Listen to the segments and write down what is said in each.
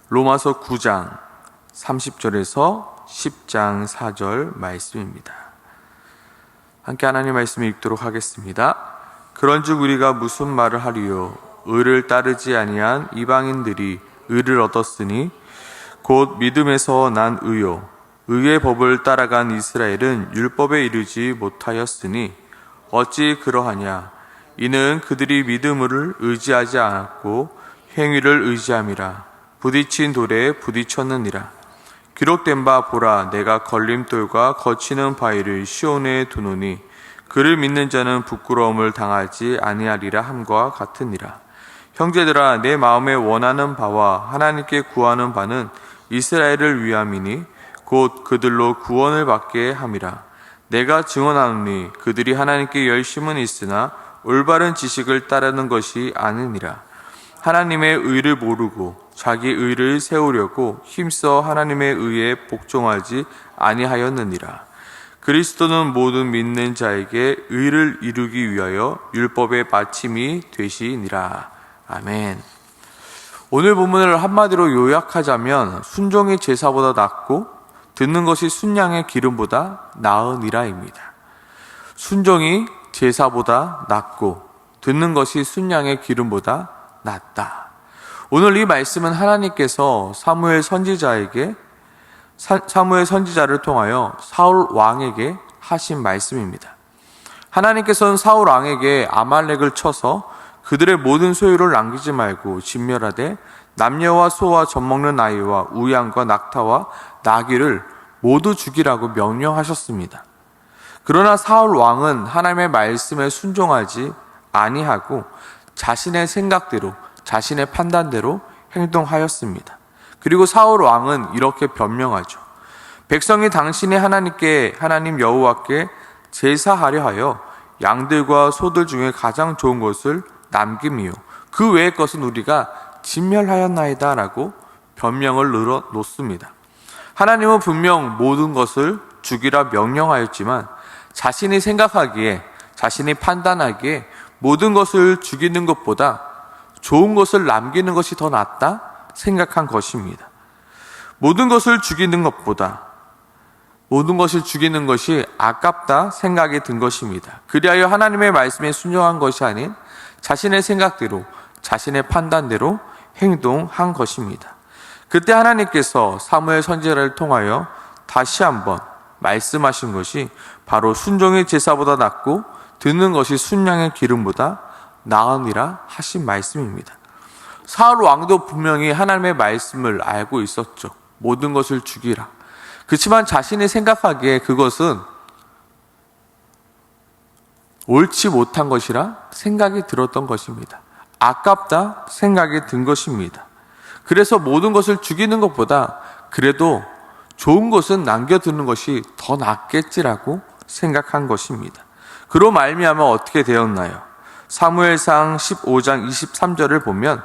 로마서 9장 30절에서 10장 4절 말씀입니다. 함께 하나님 말씀을 읽도록 하겠습니다. 그런즉 우리가 무슨 말을 하리요? 의를 따르지 아니한 이방인들이 의를 얻었으니 곧 믿음에서 난 의요. 의의 법을 따라간 이스라엘은 율법에 이르지 못하였으니 어찌 그러하냐? 이는 그들이 믿음을 의지하지 않았고 행위를 의지함이라. 부딪힌 돌에 부딪혔느니라. 기록된 바 보라, 내가 걸림돌과 거치는 바위를 시온에 두노니 그를 믿는 자는 부끄러움을 당하지 아니하리라 함과 같으니라. 형제들아, 내 마음에 원하는 바와 하나님께 구하는 바는 이스라엘을 위함이니 곧 그들로 구원을 받게 함이라. 내가 증언하노니 그들이 하나님께 열심은 있으나 올바른 지식을 따르는 것이 아니니라. 하나님의 의를 모르고 자기 의를 세우려고 힘써 하나님의 의에 복종하지 아니하였느니라. 그리스도는 모든 믿는 자에게 의를 이루기 위하여 율법의 마침이 되시니라. 아멘. 오늘 본문을 한마디로 요약하자면 순종이 제사보다 낫고 듣는 것이 순양의 기름보다 나으니라입니다. 순종이 제사보다 낫고 듣는 것이 순양의 기름보다 낫다. 오늘 이 말씀은 하나님께서 사무엘 선지자를 통하여 사울 왕에게 하신 말씀입니다. 하나님께서는 사울 왕에게 아말렉을 쳐서 그들의 모든 소유를 남기지 말고 진멸하되 남녀와 소와 젖먹는 아이와 우양과 낙타와 나귀를 모두 죽이라고 명령하셨습니다. 그러나 사울 왕은 하나님의 말씀에 순종하지 아니하고 자신의 생각대로, 자신의 판단대로 행동하였습니다. 그리고 사울 왕은 이렇게 변명하죠. 백성이 당신이 하나님 여호와께 제사하려 하여 양들과 소들 중에 가장 좋은 것을 남김이요 그 외의 것은 우리가 진멸하였나이다 라고 변명을 늘어놓습니다. 하나님은 분명 모든 것을 죽이라 명령하였지만 자신이 생각하기에, 자신이 판단하기에 모든 것을 죽이는 것보다 좋은 것을 남기는 것이 더 낫다 생각한 것입니다. 모든 것을 죽이는 것보다 모든 것을 죽이는 것이 아깝다 생각이 든 것입니다. 그리하여 하나님의 말씀에 순종한 것이 아닌 자신의 생각대로, 자신의 판단대로 행동한 것입니다. 그때 하나님께서 사무엘 선지자를 통하여 다시 한번 말씀하신 것이 바로 순종이 제사보다 낫고 듣는 것이 순양의 기름보다 나으니라 하신 말씀입니다. 사울 왕도 분명히 하나님의 말씀을 알고 있었죠. 모든 것을 죽이라. 그렇지만 자신이 생각하기에 그것은 옳지 못한 것이라 생각이 들었던 것입니다. 아깝다 생각이 든 것입니다. 그래서 모든 것을 죽이는 것보다 그래도 좋은 것은 남겨두는 것이 더 낫겠지라고 생각한 것입니다. 그로 말미암아 어떻게 되었나요? 사무엘상 15장 23절을 보면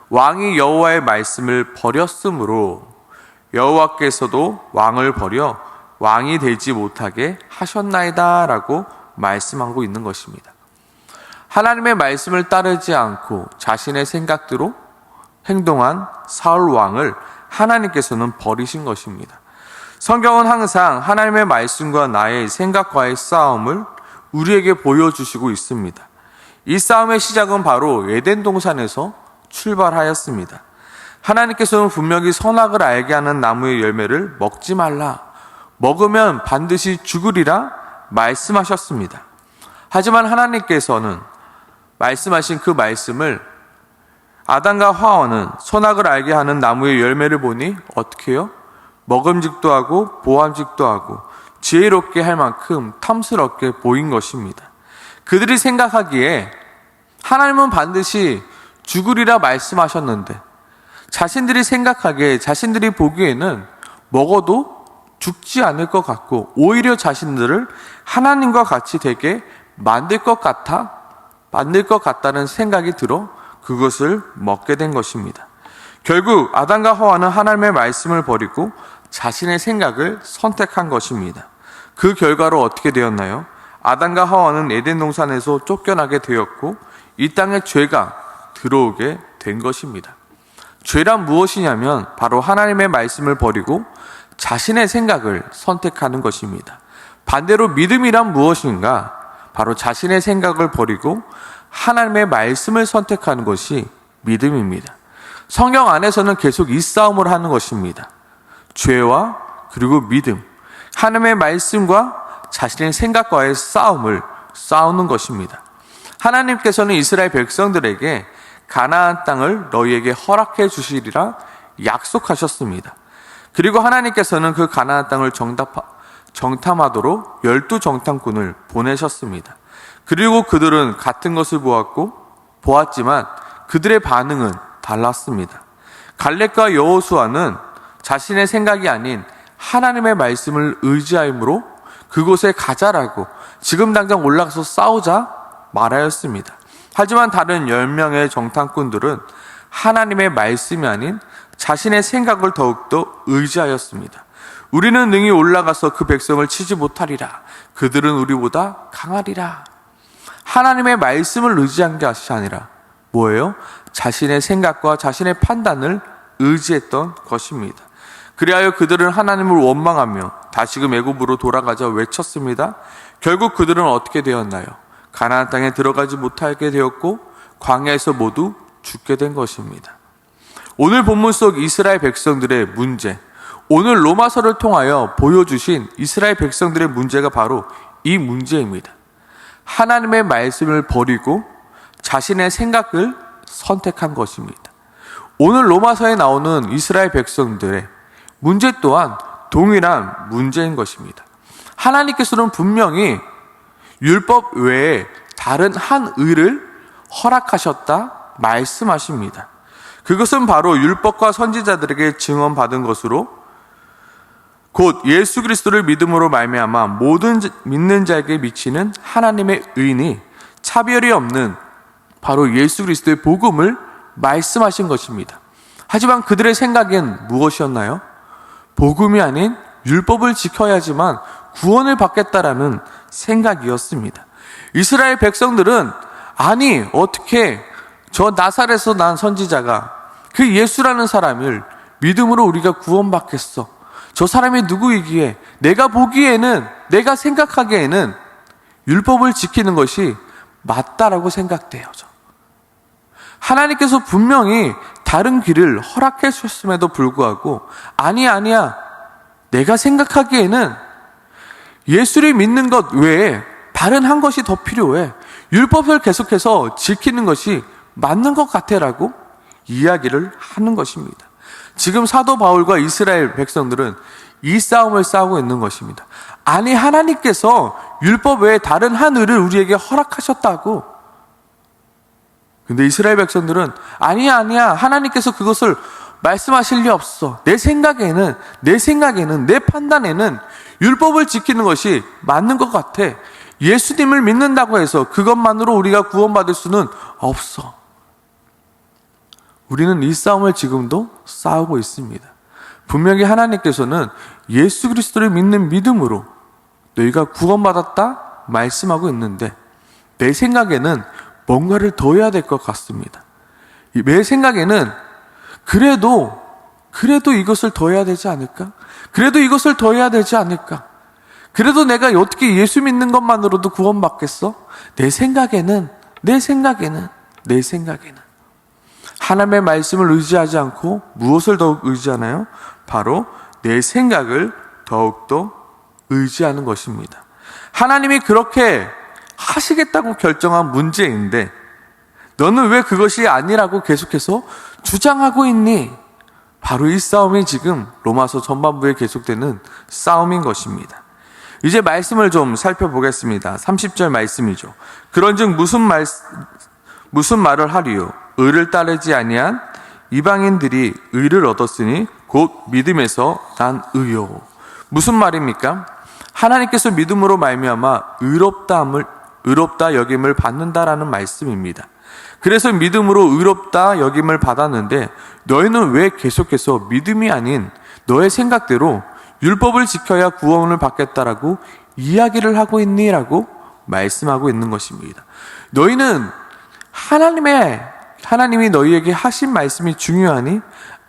왕이 여호와의 말씀을 버렸으므로 여호와께서도 왕을 버려 왕이 되지 못하게 하셨나이다 라고 말씀하고 있는 것입니다. 하나님의 말씀을 따르지 않고 자신의 생각대로 행동한 사울 왕을 하나님께서는 버리신 것입니다. 성경은 항상 하나님의 말씀과 나의 생각과의 싸움을 우리에게 보여주시고 있습니다. 이 싸움의 시작은 바로 에덴 동산에서 출발하였습니다. 하나님께서는 분명히 선악을 알게 하는 나무의 열매를 먹지 말라, 먹으면 반드시 죽으리라 말씀하셨습니다. 하지만 하나님께서는 말씀하신 그 말씀을 아담과 하와는 선악을 알게 하는 나무의 열매를 보니 어떻게 해요? 먹음직도 하고 보암직도 하고 지혜롭게 할 만큼 탐스럽게 보인 것입니다. 그들이 생각하기에 하나님은 반드시 죽으리라 말씀하셨는데 자신들이 생각하기에, 자신들이 보기에는 먹어도 죽지 않을 것 같고 오히려 자신들을 하나님과 같이 되게 만들 것 같다는 생각이 들어 그것을 먹게 된 것입니다. 결국 아담과 하와는 하나님의 말씀을 버리고 자신의 생각을 선택한 것입니다. 그 결과로 어떻게 되었나요? 아담과 하와는 에덴 동산에서 쫓겨나게 되었고 이 땅에 죄가 들어오게 된 것입니다. 죄란 무엇이냐면 바로 하나님의 말씀을 버리고 자신의 생각을 선택하는 것입니다. 반대로 믿음이란 무엇인가? 바로 자신의 생각을 버리고 하나님의 말씀을 선택하는 것이 믿음입니다. 성경 안에서는 계속 이 싸움을 하는 것입니다. 죄와 그리고 믿음, 하나님의 말씀과 자신의 생각과의 싸우는 것입니다. 하나님께서는 이스라엘 백성들에게 가나안 땅을 너희에게 허락해 주시리라 약속하셨습니다. 그리고 하나님께서는 그 가나안 땅을 정탐하도록 12정탐꾼을 보내셨습니다. 그리고 그들은 같은 것을 보았지만 그들의 반응은 달랐습니다. 갈렙과 여호수아는 자신의 생각이 아닌 하나님의 말씀을 의지하므로 그곳에 가자라고 지금 당장 올라가서 싸우자 말하였습니다. 하지만 다른 10명의 정탐꾼들은 하나님의 말씀이 아닌 자신의 생각을 더욱더 의지하였습니다. 우리는 능히 올라가서 그 백성을 치지 못하리라. 그들은 우리보다 강하리라. 하나님의 말씀을 의지한 것이 아니라 뭐예요? 자신의 생각과 자신의 판단을 의지했던 것입니다. 그리하여 그들은 하나님을 원망하며 다시금 애굽으로 돌아가자 외쳤습니다. 결국 그들은 어떻게 되었나요? 가나안 땅에 들어가지 못하게 되었고 광야에서 모두 죽게 된 것입니다. 오늘 본문 속 이스라엘 백성들의 문제, 오늘 로마서를 통하여 보여주신 이스라엘 백성들의 문제가 바로 이 문제입니다. 하나님의 말씀을 버리고 자신의 생각을 선택한 것입니다. 오늘 로마서에 나오는 이스라엘 백성들의 문제 또한 동일한 문제인 것입니다. 하나님께서는 분명히 율법 외에 다른 한 의를 허락하셨다 말씀하십니다. 그것은 바로 율법과 선지자들에게 증언받은 것으로 곧 예수 그리스도를 믿음으로 말미암아 모든 믿는 자에게 미치는 하나님의 의인이 차별이 없는 바로 예수 그리스도의 복음을 말씀하신 것입니다. 하지만 그들의 생각엔 무엇이었나요? 복음이 아닌 율법을 지켜야지만 구원을 받겠다라는 생각이었습니다. 이스라엘 백성들은 아니 어떻게 저 나사렛에서 난 선지자가 그 예수라는 사람을 믿음으로 우리가 구원받겠어? 저 사람이 누구이기에 내가 보기에는 내가 생각하기에는 율법을 지키는 것이 맞다라고 생각돼요. 하나님께서 분명히 다른 길을 허락해 주셨음에도 불구하고 아니야 내가 생각하기에는 예수를 믿는 것 외에 다른 한 것이 더 필요해. 율법을 계속해서 지키는 것이 맞는 것 같아라고 이야기를 하는 것입니다. 지금 사도 바울과 이스라엘 백성들은 이 싸움을 싸우고 있는 것입니다. 아니 하나님께서 율법 외에 다른 한 의를 우리에게 허락하셨다고. 근데 이스라엘 백성들은 아니야 하나님께서 그것을 말씀하실 리 없어. 내 생각에는 내 판단에는 율법을 지키는 것이 맞는 것 같아. 예수님을 믿는다고 해서 그것만으로 우리가 구원받을 수는 없어. 우리는 이 싸움을 지금도 싸우고 있습니다. 분명히 하나님께서는 예수 그리스도를 믿는 믿음으로 너희가 구원받았다 말씀하고 있는데 내 생각에는 뭔가를 더 해야 될 것 같습니다. 내 생각에는 그래도 이것을 더 해야 되지 않을까? 그래도 이것을 더 해야 되지 않을까? 그래도 내가 어떻게 예수 믿는 것만으로도 구원받겠어? 내 생각에는 하나님의 말씀을 의지하지 않고 무엇을 더욱 의지하나요? 바로 내 생각을 더욱더 의지하는 것입니다. 하나님이 그렇게 하시겠다고 결정한 문제인데 너는 왜 그것이 아니라고 계속해서 주장하고 있니? 바로 이 싸움이 지금 로마서 전반부에 계속되는 싸움인 것입니다. 이제 말씀을 좀 살펴보겠습니다. 30절 말씀이죠. 그런즉 무슨 말을 하리요? 의를 따르지 아니한 이방인들이 의를 얻었으니 곧 믿음에서 난 의요. 무슨 말입니까? 하나님께서 믿음으로 말미암아 의롭다 여김을 받는다라는 말씀입니다. 그래서 믿음으로 의롭다 여김을 받았는데 너희는 왜 계속해서 믿음이 아닌 너의 생각대로 율법을 지켜야 구원을 받겠다라고 이야기를 하고 있니? 라고 말씀하고 있는 것입니다. 너희는 하나님의 하나님이 너희에게 하신 말씀이 중요하니?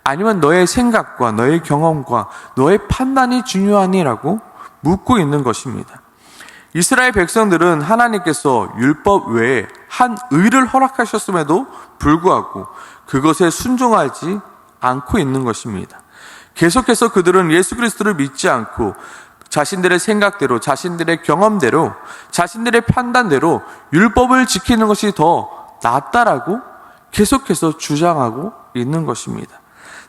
아니면 너의 생각과 너의 경험과 너의 판단이 중요하니? 라고 묻고 있는 것입니다. 이스라엘 백성들은 하나님께서 율법 외에 한 의를 허락하셨음에도 불구하고 그것에 순종하지 않고 있는 것입니다. 계속해서 그들은 예수 그리스도를 믿지 않고 자신들의 생각대로, 자신들의 경험대로, 자신들의 판단대로 율법을 지키는 것이 더 낫다라고 계속해서 주장하고 있는 것입니다.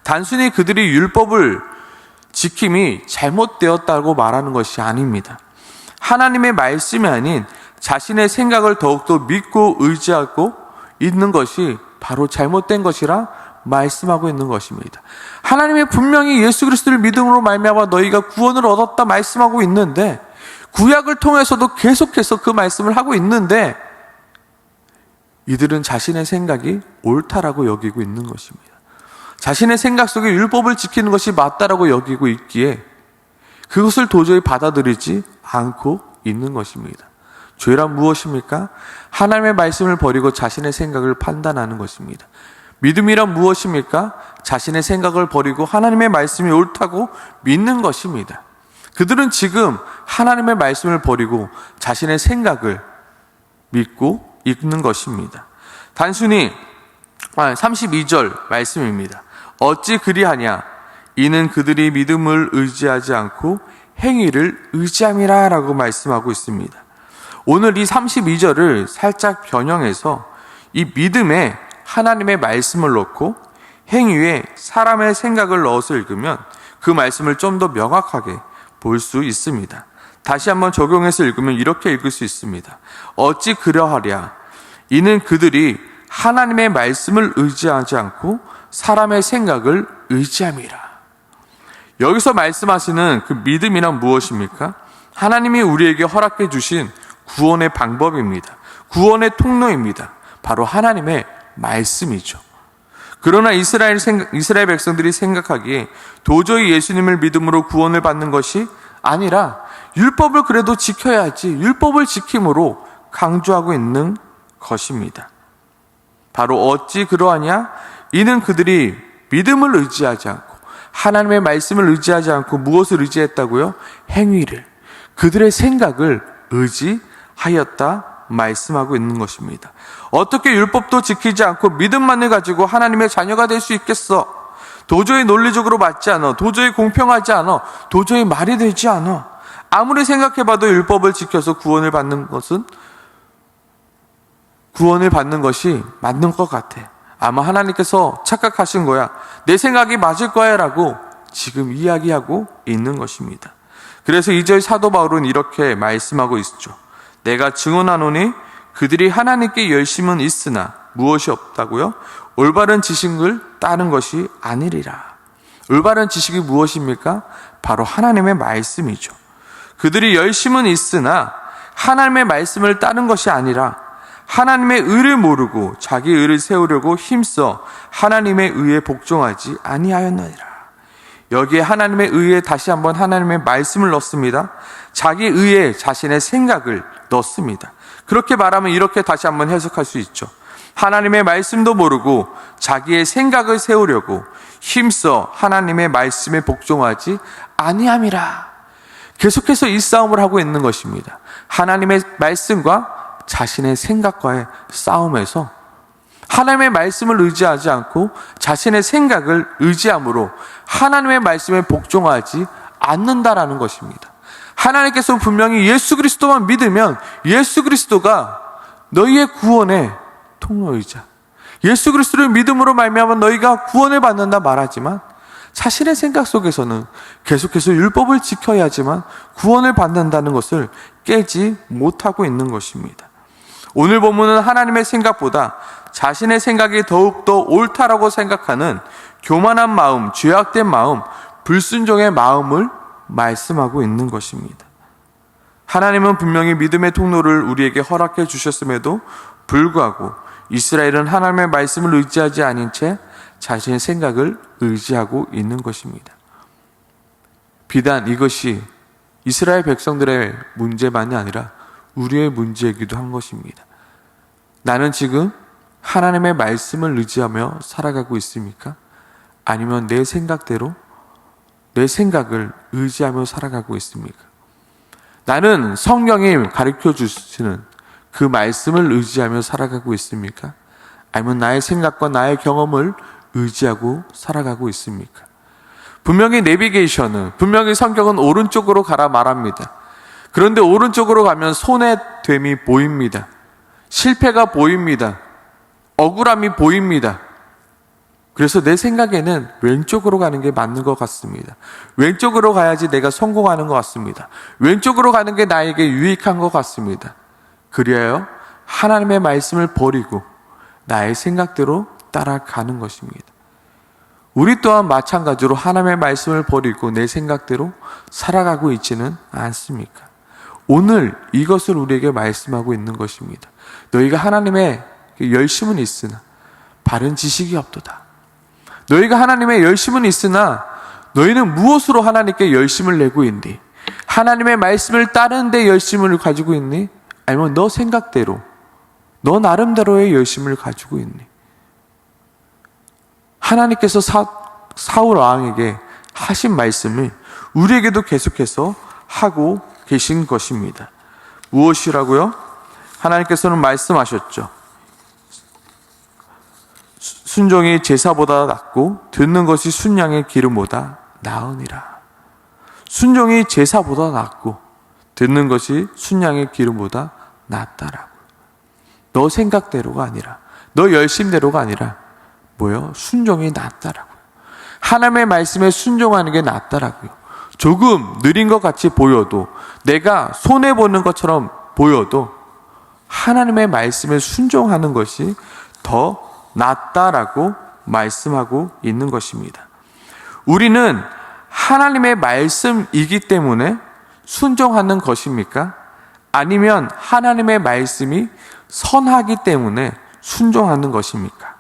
단순히 그들이 율법을 지킴이 잘못되었다고 말하는 것이 아닙니다. 하나님의 말씀이 아닌 자신의 생각을 더욱더 믿고 의지하고 있는 것이 바로 잘못된 것이라 말씀하고 있는 것입니다. 하나님이 분명히 예수 그리스도를 믿음으로 말미암아 너희가 구원을 얻었다 말씀하고 있는데, 구약을 통해서도 계속해서 그 말씀을 하고 있는데 이들은 자신의 생각이 옳다라고 여기고 있는 것입니다. 자신의 생각 속에 율법을 지키는 것이 맞다라고 여기고 있기에 그것을 도저히 받아들이지 않고 있는 것입니다. 죄란 무엇입니까? 하나님의 말씀을 버리고 자신의 생각을 판단하는 것입니다. 믿음이란 무엇입니까? 자신의 생각을 버리고 하나님의 말씀이 옳다고 믿는 것입니다. 그들은 지금 하나님의 말씀을 버리고 자신의 생각을 믿고 있는 것입니다. 단순히 32절 말씀입니다. 어찌 그리하냐? 이는 그들이 믿음을 의지하지 않고 행위를 의지함이라 라고 말씀하고 있습니다. 오늘 이 32절을 살짝 변형해서 이 믿음에 하나님의 말씀을 넣고 행위에 사람의 생각을 넣어서 읽으면 그 말씀을 좀 더 명확하게 볼 수 있습니다. 다시 한번 적용해서 읽으면 이렇게 읽을 수 있습니다. 어찌 그러하랴? 이는 그들이 하나님의 말씀을 의지하지 않고 사람의 생각을 의지함이라. 여기서 말씀하시는 그 믿음이란 무엇입니까? 하나님이 우리에게 허락해 주신 구원의 방법입니다. 구원의 통로입니다. 바로 하나님의 말씀이죠. 그러나 이스라엘 백성들이 생각하기에 도저히 예수님을 믿음으로 구원을 받는 것이 아니라 율법을 그래도 지켜야지, 율법을 지킴으로 강조하고 있는 것입니다. 바로 어찌 그러하냐? 이는 그들이 믿음을 의지하지 않고 하나님의 말씀을 의지하지 않고 무엇을 의지했다고요? 행위를, 그들의 생각을 의지하였다 말씀하고 있는 것입니다. 어떻게 율법도 지키지 않고 믿음만을 가지고 하나님의 자녀가 될 수 있겠어? 도저히 논리적으로 맞지 않아, 도저히 공평하지 않아, 도저히 말이 되지 않아. 아무리 생각해봐도 율법을 지켜서 구원을 받는 것이 맞는 것 같아. 아마 하나님께서 착각하신 거야, 내 생각이 맞을 거야 라고 지금 이야기하고 있는 것입니다. 그래서 2절 사도 바울은 이렇게 말씀하고 있죠. 내가 증언하노니 그들이 하나님께 열심은 있으나 무엇이 없다고요? 올바른 지식을 따른 것이 아니리라. 올바른 지식이 무엇입니까? 바로 하나님의 말씀이죠. 그들이 열심은 있으나 하나님의 말씀을 따른 것이 아니라 하나님의 의를 모르고 자기 의를 세우려고 힘써 하나님의 의에 복종하지 아니하였느니라. 여기에 하나님의 의에 다시 한번 하나님의 말씀을 넣습니다. 자기 의에 자신의 생각을 넣습니다. 그렇게 말하면 이렇게 다시 한번 해석할 수 있죠. 하나님의 말씀도 모르고 자기의 생각을 세우려고 힘써 하나님의 말씀에 복종하지 아니함이라. 계속해서 이 싸움을 하고 있는 것입니다. 하나님의 말씀과 자신의 생각과의 싸움에서 하나님의 말씀을 의지하지 않고 자신의 생각을 의지함으로 하나님의 말씀에 복종하지 않는다라는 것입니다. 하나님께서 분명히 예수 그리스도만 믿으면 예수 그리스도가 너희의 구원의 통로이자, 예수 그리스도를 믿음으로 말미암아 너희가 구원을 받는다 말하지만 자신의 생각 속에서는 계속해서 율법을 지켜야지만 구원을 받는다는 것을 깨지 못하고 있는 것입니다. 오늘 본문은 하나님의 생각보다 자신의 생각이 더욱더 옳다라고 생각하는 교만한 마음, 죄악된 마음, 불순종의 마음을 말씀하고 있는 것입니다. 하나님은 분명히 믿음의 통로를 우리에게 허락해 주셨음에도 불구하고 이스라엘은 하나님의 말씀을 의지하지 않은 채 자신의 생각을 의지하고 있는 것입니다. 비단 이것이 이스라엘 백성들의 문제만이 아니라 우리의 문제이기도 한 것입니다. 나는 지금 하나님의 말씀을 의지하며 살아가고 있습니까? 아니면 내 생각대로, 내 생각을 의지하며 살아가고 있습니까? 나는 성경이 가르쳐 주시는 그 말씀을 의지하며 살아가고 있습니까? 아니면 나의 생각과 나의 경험을 의지하고 살아가고 있습니까? 분명히 내비게이션은, 분명히 성경은 오른쪽으로 가라 말합니다. 그런데 오른쪽으로 가면 손의 됨이 보입니다. 실패가 보입니다. 억울함이 보입니다. 그래서 내 생각에는 왼쪽으로 가는 게 맞는 것 같습니다. 왼쪽으로 가야지 내가 성공하는 것 같습니다. 왼쪽으로 가는 게 나에게 유익한 것 같습니다. 그리하여 하나님의 말씀을 버리고 나의 생각대로 따라가는 것입니다. 우리 또한 마찬가지로 하나님의 말씀을 버리고 내 생각대로 살아가고 있지는 않습니까? 오늘 이것을 우리에게 말씀하고 있는 것입니다. 너희가 하나님의 열심은 있으나 바른 지식이 없도다. 너희가 하나님의 열심은 있으나 너희는 무엇으로 하나님께 열심을 내고 있니? 하나님의 말씀을 따르는 데 열심을 가지고 있니? 아니면 너 생각대로, 너 나름대로의 열심을 가지고 있니? 하나님께서 사울 왕에게 하신 말씀을 우리에게도 계속해서 하고 계신 것입니다. 무엇이라고요? 하나님께서는 말씀하셨죠. 순종이 제사보다 낫고 듣는 것이 순양의 기름보다 나으니라. 순종이 제사보다 낫고 듣는 것이 순양의 기름보다 낫다라고. 너 생각대로가 아니라, 너 열심대로가 아니라 뭐요? 순종이 낫다라고요. 하나님의 말씀에 순종하는 게 낫다라고요. 조금 느린 것 같이 보여도, 내가 손해보는 것처럼 보여도 하나님의 말씀에 순종하는 것이 더 낫다라고 말씀하고 있는 것입니다. 우리는 하나님의 말씀이기 때문에 순종하는 것입니까? 아니면 하나님의 말씀이 선하기 때문에 순종하는 것입니까?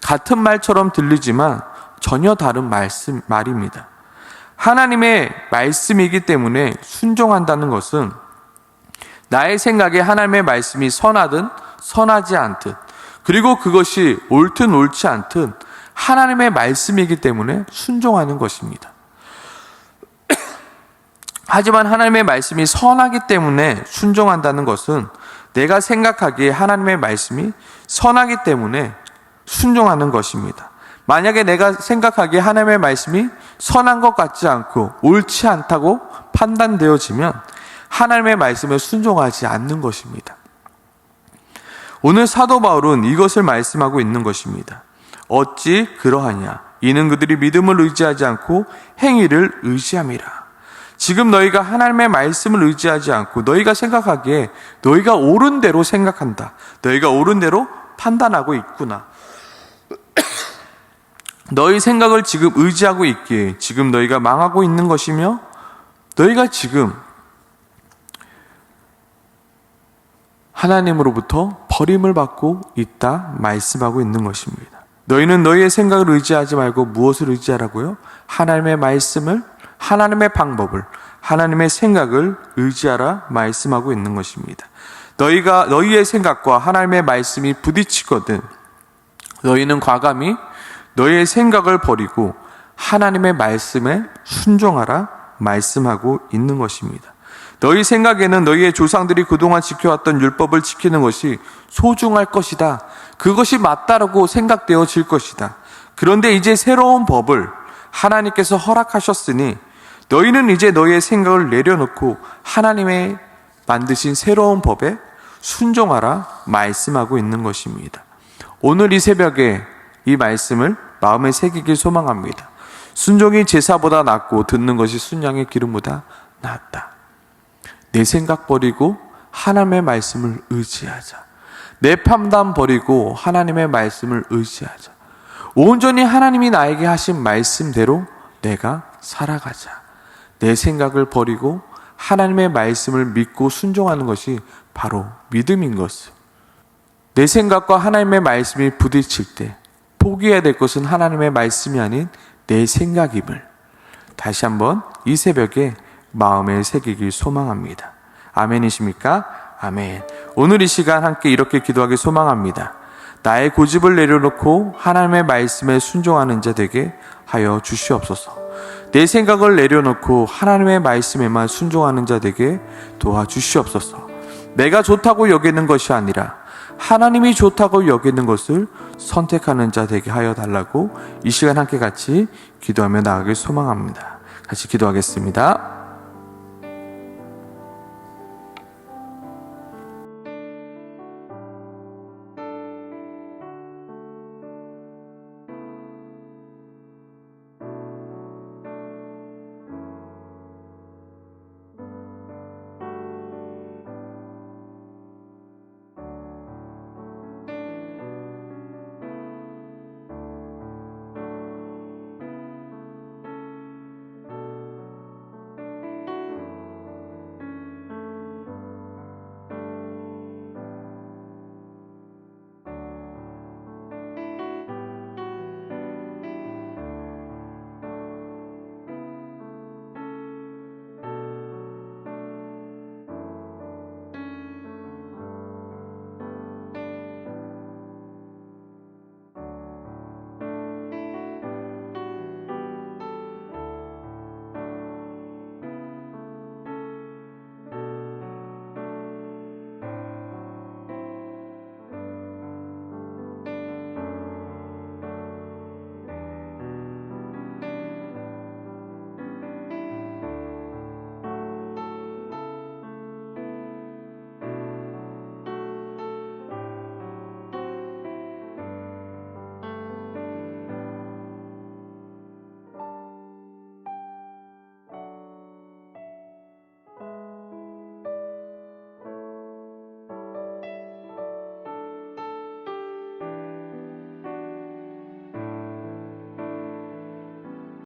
같은 말처럼 들리지만 전혀 다른 말입니다. 하나님의 말씀이기 때문에 순종한다는 것은 나의 생각에 하나님의 말씀이 선하든 선하지 않든, 그리고 그것이 옳든 옳지 않든 하나님의 말씀이기 때문에 순종하는 것입니다. 하지만 하나님의 말씀이 선하기 때문에 순종한다는 것은 내가 생각하기에 하나님의 말씀이 선하기 때문에 순종하는 것입니다. 만약에 내가 생각하기에 하나님의 말씀이 선한 것 같지 않고 옳지 않다고 판단되어지면 하나님의 말씀에 순종하지 않는 것입니다. 오늘 사도 바울은 이것을 말씀하고 있는 것입니다. 어찌 그러하냐? 이는 그들이 믿음을 의지하지 않고 행위를 의지함이라. 지금 너희가 하나님의 말씀을 의지하지 않고 너희가 생각하기에 너희가 옳은 대로 생각한다. 너희가 옳은 대로 판단하고 있구나. 너희 생각을 지금 의지하고 있기에 지금 너희가 망하고 있는 것이며, 너희가 지금 하나님으로부터 버림을 받고 있다 말씀하고 있는 것입니다. 너희는 너희의 생각을 의지하지 말고 무엇을 의지하라고요? 하나님의 말씀을, 하나님의 방법을, 하나님의 생각을 의지하라 말씀하고 있는 것입니다. 너희의 생각과 하나님의 말씀이 부딪히거든 너희는 과감히 너희의 생각을 버리고 하나님의 말씀에 순종하라 말씀하고 있는 것입니다. 너희 생각에는 너희의 조상들이 그동안 지켜왔던 율법을 지키는 것이 소중할 것이다. 그것이 맞다라고 생각되어질 것이다. 그런데 이제 새로운 법을 하나님께서 허락하셨으니 너희는 이제 너희의 생각을 내려놓고 하나님의 만드신 새로운 법에 순종하라 말씀하고 있는 것입니다. 오늘 이 새벽에 이 말씀을 마음에 새기길 소망합니다. 순종이 제사보다 낫고 듣는 것이 순양의 기름보다 낫다. 내 생각 버리고 하나님의 말씀을 의지하자. 내 판단 버리고 하나님의 말씀을 의지하자. 온전히 하나님이 나에게 하신 말씀대로 내가 살아가자. 내 생각을 버리고 하나님의 말씀을 믿고 순종하는 것이 바로 믿음인 것을. 내 생각과 하나님의 말씀이 부딪힐 때 포기해야 될 것은 하나님의 말씀이 아닌 내 생각임을 다시 한번 이 새벽에 마음에 새기길 소망합니다. 아멘이십니까? 아멘. 오늘 이 시간 함께 이렇게 기도하길 소망합니다. 나의 고집을 내려놓고 하나님의 말씀에 순종하는 자 되게 하여 주시옵소서. 내 생각을 내려놓고 하나님의 말씀에만 순종하는 자 되게 도와주시옵소서. 내가 좋다고 여기는 것이 아니라 하나님이 좋다고 여기는 것을 선택하는 자 되게 하여 달라고 이 시간 함께 같이 기도하며 나아가길 소망합니다. 같이 기도하겠습니다.